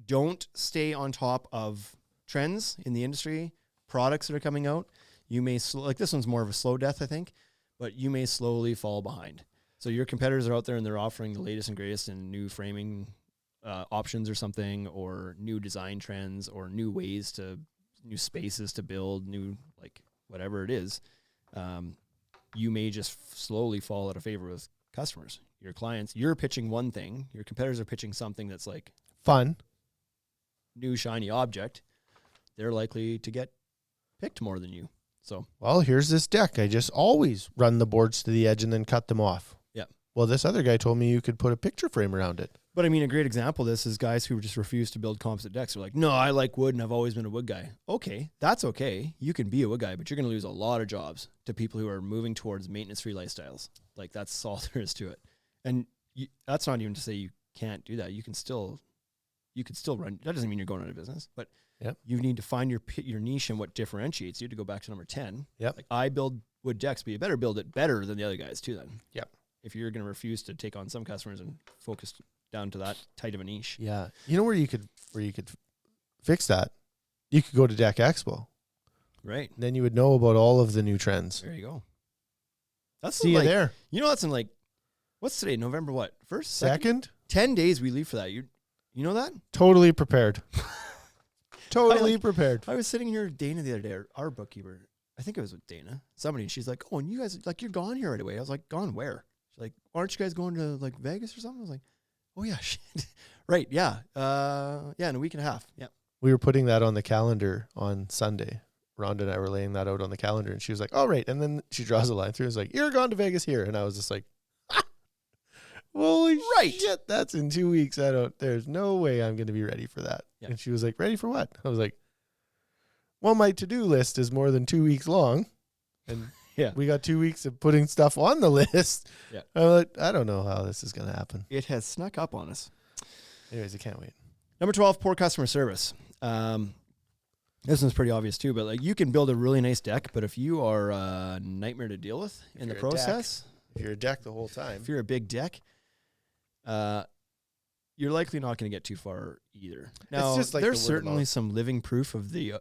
don't stay on top of trends in the industry, products that are coming out, you may, this one's more of a slow death, I think, but you may slowly fall behind. So your competitors are out there and they're offering the latest and greatest in new framing options or something, or new design trends, or new spaces to build, whatever it is. You may just slowly fall out of favor with customers, your clients. You're pitching one thing. Your competitors are pitching something that's like Fun. new shiny object. They're likely to get picked more than you. So Well, here's this deck. I just always run the boards to the edge and then cut them off. Yeah. Well, this other guy told me you could put a picture frame around it. But I mean, a great example of this is guys who just refuse to build composite decks. They're like, no, I like wood and I've always been a wood guy. Okay, that's okay. You can be a wood guy, but you're going to lose a lot of jobs to people who are moving towards maintenance-free lifestyles. Like, that's all there is to it. And that's not even to say you can't do that. You can still run. That doesn't mean you're going out of business, but Yep. you need to find your niche and what differentiates you to go back to number 10. Yep. Like, I build wood decks, but you better build it better than the other guys too then. Yep. If you're going to refuse to take on some customers and focus down to that tight of a niche. Yeah. You know where you could fix that? You could go to Deck Expo. Right. Then you would know about all of the new trends. There you go. That's See like, you there. You know, that's in like, what's today? November what? First? Second? 10 days we leave for that. You know that? Totally prepared. Totally I like- prepared. I was sitting here with Dana the other day, our bookkeeper. I think it was with Dana. Somebody, and she's like, oh, and you guys, like, you're gone here right away. I was like, gone where? She's like, aren't you guys going to like Vegas or something? I was like, oh yeah, shit. Right, yeah. Yeah, in a week and a half. Yeah. We were putting that on the calendar on Sunday. Rhonda and I were laying that out on the calendar, and she was like, "Oh, right." And then she draws a line through. It's like, "You're going to Vegas here," and I was just like, "Holy Right. shit, that's in 2 weeks. There's no way I'm going to be ready for that." Yeah. And she was like, "Ready for what?" I was like, "Well, my to-do list is more than 2 weeks long, and Yeah. we got 2 weeks of putting stuff on the list." Yeah. I'm like, I don't know how this is going to happen. It has snuck up on us. Anyways, I can't wait. Number 12, poor customer service. This one's pretty obvious too, but like, you can build a really nice deck, but if you are a nightmare to deal with in the you're a deck, process, If you're a deck the whole time, if you're a big deck, you're likely not going to get too far either. Now, just like there's the word of certainly mouth. some living proof of the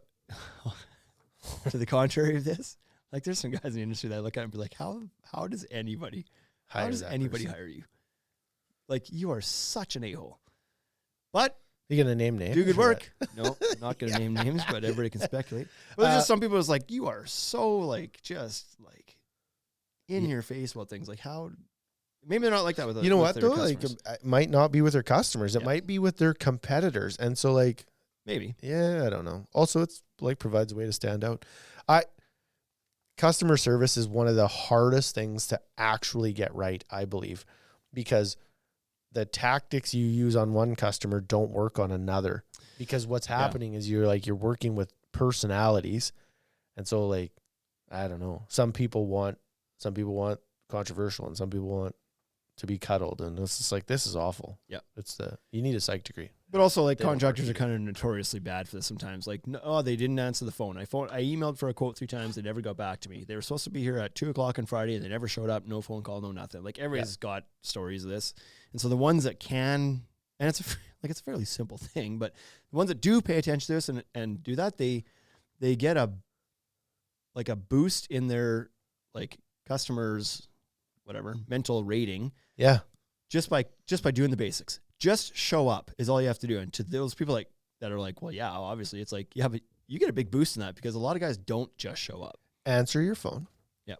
to the contrary of this. Like, there's some guys in the industry that I look at and be like, how does anybody hire that person. hire you? Like, you are such an a-hole. But You gonna name names? do good or work. No, I'm not going to name names, but everybody can speculate. But there's just some people who's like, you are so like, just like in your face about things. Like, how, maybe they're not like that with You know what their though? Like, customers. it might not be with their customers. It Yeah. might be with their competitors. And so, like, Maybe. yeah, I don't know. Also, it's like provides a way to stand out. Customer service is one of the hardest things to actually get right, I believe, because the tactics you use on one customer don't work on another. Because what's happening is you're working with personalities, and so, like, I don't know. Some people want controversial, and some people want to be cuddled, and it's just like, this is awful. Yeah. You need a psych degree. But also, like, They don't contractors work are kind of notoriously bad for this sometimes. Like, no, they didn't answer the phone. I emailed for a quote 3 times. They never got back to me. They were supposed to be here at 2:00 on Friday, and they never showed up. No phone call, no nothing. Like, everybody's got stories of this. And so the ones that can, and it's a fairly simple thing, but the ones that do pay attention to this and do that, they get a boost in their, like, customers, whatever, mental rating Yeah. just by doing the basics. Just show up is all you have to do. And to those people like that are like, well, yeah, obviously it's like, yeah, but you get a big boost in that because a lot of guys don't just show up. Answer your phone. Yep.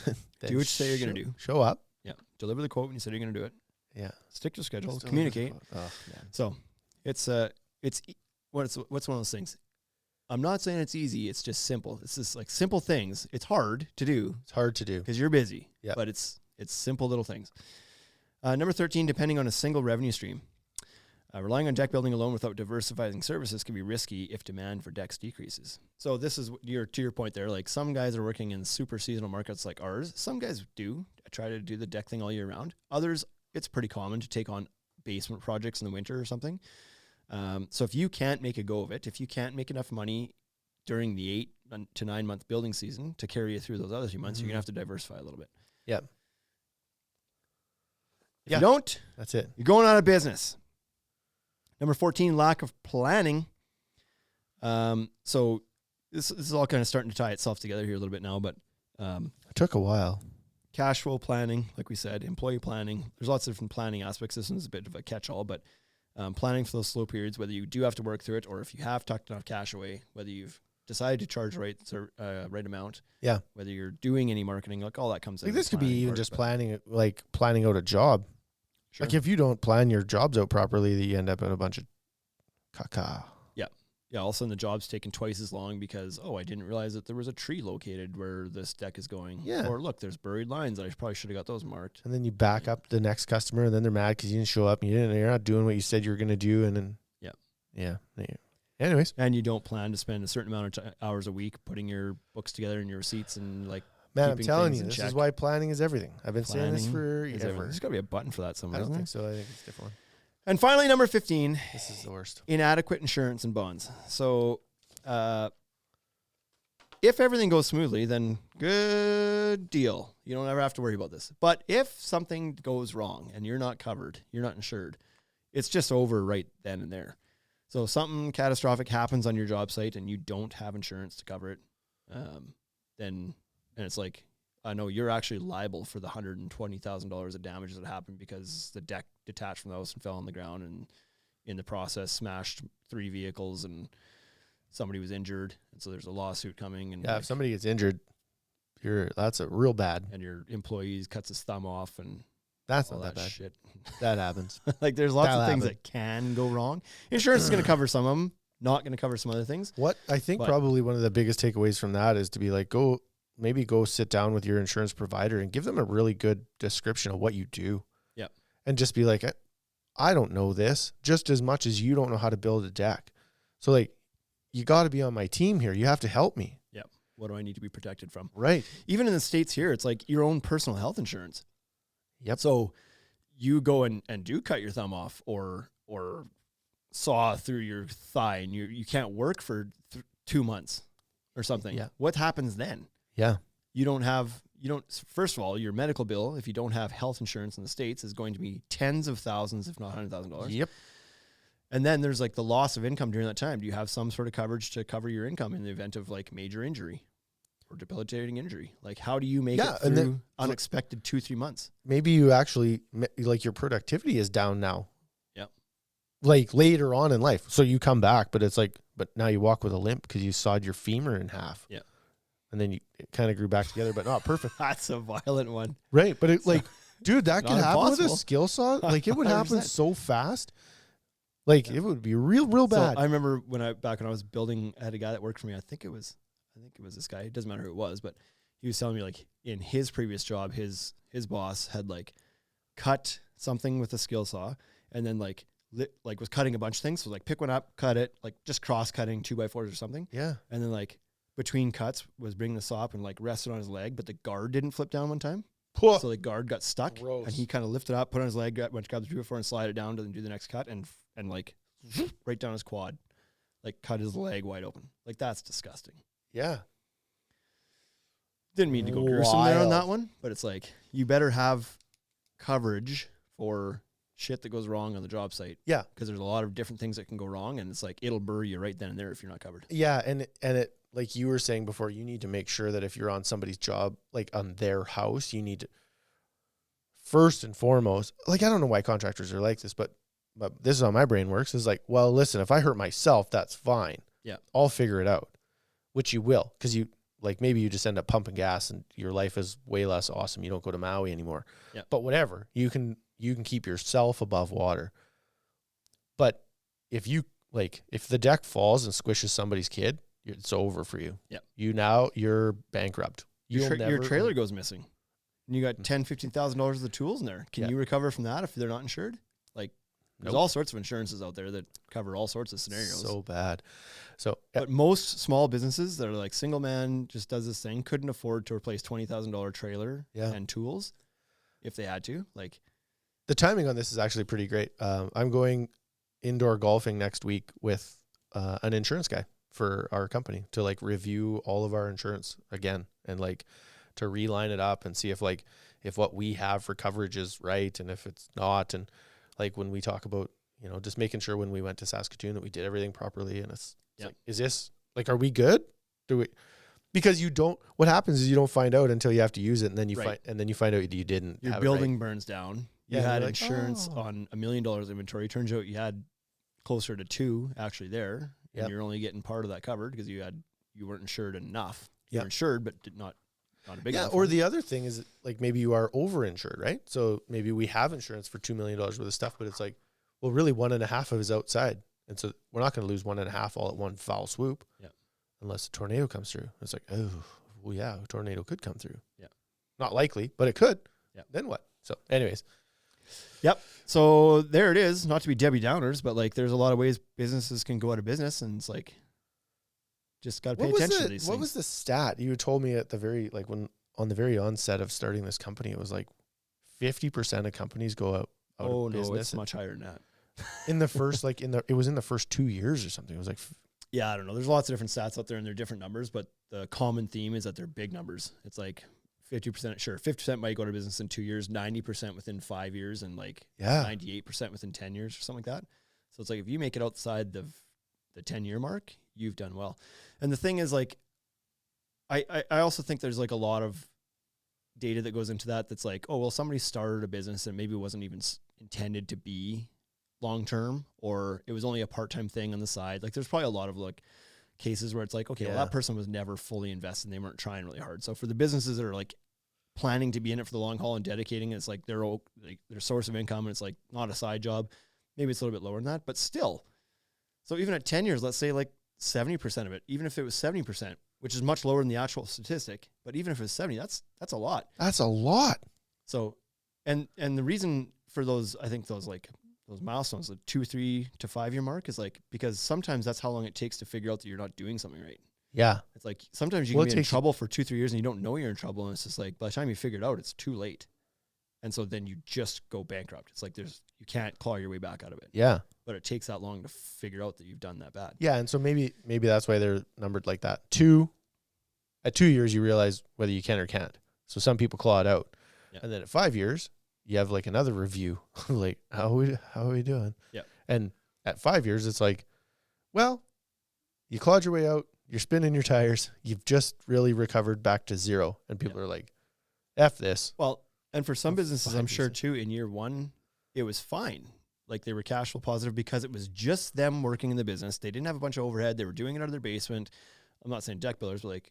Then Do what you say you're gonna do. Show up. Yeah. Deliver the quote when you said you're going to do it. Yeah. Stick to the schedule. Still Communicate. Oh, man. So what's one of those things? I'm not saying it's easy. It's just simple. It's just like simple things. It's hard to do It's hard to do. because you're busy. Yep. But it's simple little things. Number 13, depending on a single revenue stream. Relying on deck building alone without diversifying services can be risky if demand for decks decreases. So this is to your point there. Like, some guys are working in super seasonal markets like ours. Some guys do try to do the deck thing all year round. Others, it's pretty common to take on basement projects in the winter or something. So if you can't make a go of it, if you can't make enough money during the 8 to 9 month building season to carry you through those other 2 months, you're gonna have to diversify a little bit. Yep. If Yeah. you don't, That's it. you're going out of business. Number 14, lack of planning. So this is all kind of starting to tie itself together here a little bit now, but It took a while. cash flow planning, like we said, employee planning. There's lots of different planning aspects. This one's a bit of a catch-all, but planning for those slow periods, whether you do have to work through it or if you have tucked enough cash away, whether you've decide to charge right amount, Yeah. whether you're doing any marketing, like all that comes in. Like the this could be planning even part, just but- planning out a job. Sure. Like if you don't plan your jobs out properly, you end up in a bunch of caca. Yeah, all of a sudden the job's taking twice as long because, I didn't realize that there was a tree located where this deck is going. Yeah. Or look, there's buried lines. I probably should have got those marked. And then you back up the next customer, and then they're mad because you didn't show up, and you're not doing what you said you were going to do, and then yeah. Anyways, And you don't plan to spend a certain amount of hours a week putting your books together and your receipts and like man, I'm keeping telling things you, in this check. is why planning is everything. I've been saying this Planning for is ever. There's got to be a button for that somewhere. I don't isn't think there? so. I think it's a different one. And finally, number 15, This is the worst. inadequate insurance and bonds. So, if everything goes smoothly, then good deal. You don't ever have to worry about this. But if something goes wrong and you're not covered, you're not insured, it's just over right then and there. So something catastrophic happens on your job site and you don't have insurance to cover it, and it's like, I know you're actually liable for the $120,000 of damages that happened because the deck detached from the house and fell on the ground, and in the process smashed 3 vehicles and somebody was injured, and so there's a lawsuit coming. And Yeah, if somebody gets injured, that's a real bad. and your employee cuts his thumb off and That's all not that that bad. shit. That happens. Like there's lots That'll of things happen. that can go wrong. Insurance is going to cover some of them, not going to cover some other things. What I think But- probably one of the biggest takeaways from that is to be like, go sit down with your insurance provider and give them a really good description of what you do. Yeah. And just be like, I don't know this just as much as you don't know how to build a deck. So like, you got to be on my team here. You have to help me. What do I need to be protected from? Right. Even in the States here, it's like your own personal health insurance. Yep. So you go and do cut your thumb off or saw through your thigh and you can't work for 2 months or something. Yeah. What happens then? Yeah. First of all, your medical bill, if you don't have health insurance in the States, is going to be tens of thousands, if not $100,000. Yep. And then there's like the loss of income during that time. Do you have some sort of coverage to cover your income in the event of like major injury or debilitating injury? Like how do you make Yeah, it and through then- unexpected 2-3 months? Maybe you actually like your productivity is down now. Yep. Like later on in life. So you come back, but it's like, but now you walk with a limp because you sawed your femur in half. Yeah. And then it kind of grew back together, but not perfect. That's a violent one. Right. But it like, dude, that could Not happen with a impossible. skill saw. Like it would happen 100%. so fast. Like it would be real bad. So I remember back when I was building, I had a guy that worked for me. I think it was this guy. It doesn't matter who it was, but he was telling me like in his previous job, his boss had like cut something with a skill saw and then like was cutting a bunch of things. So like pick one up, cut it, like just cross cutting 2x4s or something. Yeah. And then like between cuts was bringing the saw up and like rested on his leg, but the guard didn't flip down one time. Whoa. So the guard got stuck Gross. and he kind of lifted up, put on his leg, went to grab the 2x4 and slide it down to do the next cut and like right down his quad, like cut his leg wide open. Like that's disgusting. Yeah. Didn't mean to go gruesome there on Wild. that one, but it's like you better have coverage for shit that goes wrong on the job site. Yeah. Because there's a lot of different things that can go wrong, and it's like it'll burr you right then and there if you're not covered. Yeah. And it, like you were saying before, you need to make sure that if you're on somebody's job, like on their house, you need to first and foremost, like, I don't know why contractors are like this, but this is how my brain works is like, well, listen, if I hurt myself, that's fine. Yeah. I'll figure it out, which you will. Cause you like, maybe you just end up pumping gas and your life is way less awesome. You don't go to Maui anymore, Yeah. but whatever, you can keep yourself above water. But if the deck falls and squishes somebody's kid, it's over for you. Yep. You're bankrupt. Your You'll never trailer goes missing, and you got $10,000-$15,000 of the tools in there. Can Yeah. you recover from that if they're not insured? Like, there's Nope. all sorts of insurances out there that cover all sorts of scenarios. So bad. So But most small businesses that are like single man just does this thing couldn't afford to replace $20,000 trailer Yeah. and tools if they had to. Like, the timing on this is actually pretty great. I'm going indoor golfing next week with an insurance guy for our company to like review all of our insurance again and like to reline it up and see if what we have for coverage is right and if it's not. And like when we talk about, just making sure when we went to Saskatoon that we did everything properly. And it's Yep. like, is this like, are we good? Because what happens is you don't find out until you have to use it. And then you Right. find out that you didn't. your have building burns down. You Yeah, had you're like, insurance "Oh." on $1 million inventory. Turns out you had closer to 2 actually there. Yep. And you're only getting part of that covered because you had you weren't insured enough. You're Yeah. insured, but not a big enough Or one. the other thing is like maybe you are overinsured, right? So maybe we have insurance for $2 million worth of stuff, but it's like, well, really 1.5 of it is outside. And so we're not going to lose 1.5 all at one foul swoop. Yeah. Unless a tornado comes through. It's like, oh, well, yeah, a tornado could come through. Yeah. Not likely, but it could. Yeah. Then what? So anyways. Yep. So there it is. Not to be Debbie Downers, but like there's a lot of ways businesses can go out of business, and it's like just got to pay attention to these What things. was the stat you told me at the very, like when on the very onset of starting this company, it was like 50% of companies go out Oh of no, business it's much higher than that. in the first, like it was in the first 2 years or something. It was like, Yeah, I don't know. There's lots of different stats out there, and they're different numbers, but the common theme is that they're big numbers. It's like 50%, sure, 50% might go to business in 2 years, 90% within 5 years, and like yeah, 98% within 10 years or something like that. So it's like if you make it outside the 10-year mark, you've done well. And the thing is, like, I also think there's like a lot of data that goes into that that's like, oh, well, somebody started a business and maybe it wasn't even intended to be long-term, or it was only a part-time thing on the side. Like there's probably a lot of like cases where it's like, okay, well, Yeah. that person was never fully invested and they weren't trying really hard. So for the businesses that are like planning to be in it for the long haul and dedicating, it's like their source of income, and it's like not a side job. Maybe it's a little bit lower than that, but still. So even at 10 years, let's say like 70% of it, even if it was 70%, which is much lower than the actual statistic, but even if it's 70, that's a lot. that's a lot. So, and the reason for those, I think those milestones, the 2, 3 to 5 year mark, is like, because sometimes that's how long it takes to figure out that you're not doing something right. Yeah. It's like sometimes you Well, can it be in takes- trouble for 2, 3 years and you don't know you're in trouble. And it's just like, by the time you figure it out, it's too late. And so then you just go bankrupt. It's like you can't claw your way back out of it, Yeah. but it takes that long to figure out that you've done that bad. Yeah. And so maybe that's why they're numbered like that. At 2 years, you realize whether you can or can't. So some people claw it out. Yeah. And then at 5 years, you have like another review, like how are we doing? Yeah. And at 5 years, it's like, well, you clawed your way out, you're spinning your tires, you've just really recovered back to zero. And people are like, F this. Well, and for some Of businesses, I'm 5%. sure too, in year one, it was fine. Like they were cash flow positive because it was just them working in the business. They didn't have a bunch of overhead. They were doing it out of their basement. I'm not saying deck builders, but like,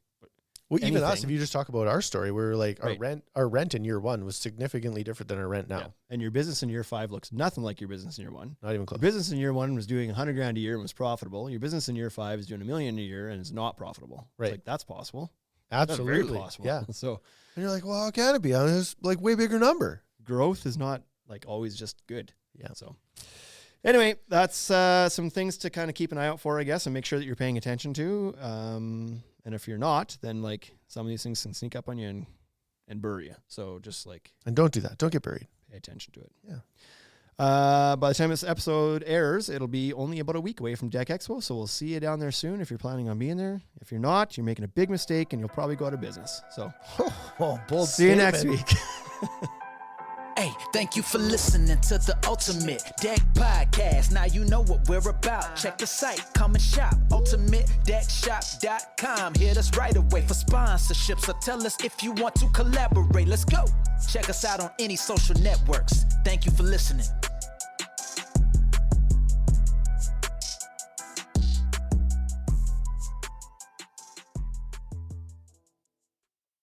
Well, even us, anything. if you just talk about our story, we're like Right. our rent in year one was significantly different than our rent now. yeah. And your business in year 5 looks nothing like your business in year 1. Not even Your close. business in year 1 was doing $100,000 a year and was profitable. Your business in year 5 is doing $1 million a year and is not profitable. Right. It's like, that's possible. Absolutely. That's very possible. Yeah. So And you're like, well, how can it be? It's like way bigger number. growth is not like always just good. Yeah. So anyway, that's some things to kind of keep an eye out for, I guess, and make sure that you're paying attention to. And if you're not, then like some of these things can sneak up on you and bury you. So just like And don't do that. Don't get buried. pay attention to it. Yeah. By the time this episode airs, it'll be only about a week away from Deck Expo. So we'll see you down there soon if you're planning on being there. If you're not, you're making a big mistake and you'll probably go out of business. So Oh, bold see you next statement. week. Hey, thank you for listening to the Ultimate Deck Podcast. Now you know what we're about. Check the site, come and shop. UltimateDeckShop.com. Hit us right away for sponsorships or tell us if you want to collaborate. Let's go. Check us out on any social networks. Thank you for listening.